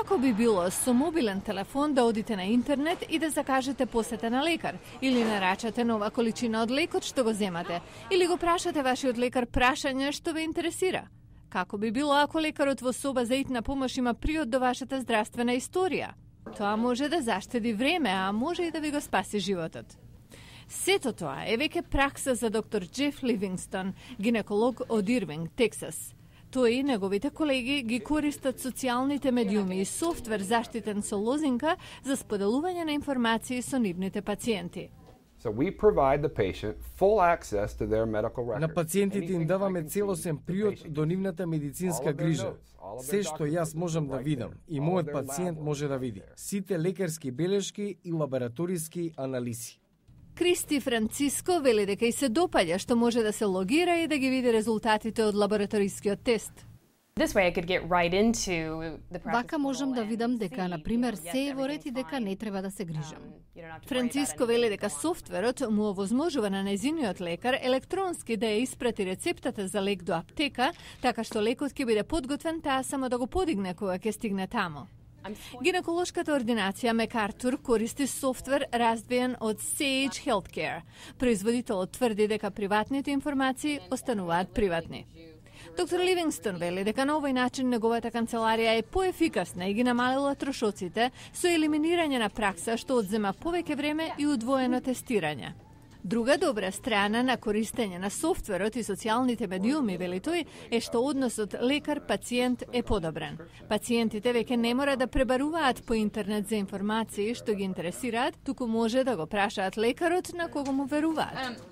Како би било со мобилен телефон да одите на интернет и да закажете посета на лекар, или нарачате нова количина од лекот што го земате, или го прашате вашиот лекар прашање што ве интересира? Како би било ако лекарот во соба за итна помош има приод до вашата здравствена историја? Тоа може да заштеди време, а може и да ви го спаси животот. Сето тоа е веќе пракса за доктор Джеф Ливингстон, гинеколог од Ирвинг, Тексас. Тој и неговите колеги ги користат социјалните медиуми и софтвер заштитен со лозинка за споделување на информации со нивните пациенти. На пациентите им даваме целосен приод до нивната медицинска грижа. Се што јас можам да видам и мојот пациент може да види. Сите лекарски белешки и лабораториски анализи. Кристи Франциско вели дека и се допаѓа што може да се логира и да ги види резултатите од лабораторискиот тест. Вака можам да видам дека, например, се е во ред и дека не треба да се грижам. Франциско вели дека софтверот му овозможува на нејзиниот лекар електронски да ја испрати рецептата за лек до аптека, така што лекот ќе биде подготвен таа само да го подигне кога ќе стигне таму. Гинеколошката ординација Мекартур користи софтвер раздвоен од Sage Healthcare. Производителот тврди дека приватните информации остануваат приватни. Доктор Ливингстон вели дека на овој начин неговата канцеларија е поефикасна и ги намалила трошоците со елиминирање на пракса што одзема повеќе време и удвоено тестирање. Друга добра страна на користење на софтверот и социјалните медиуми, вели тој, е што односот лекар-пациент е подобрен. Пациентите веќе не мора да пребаруваат по интернет за информации што ги интересираат, туку може да го прашаат лекарот на кого му веруваат.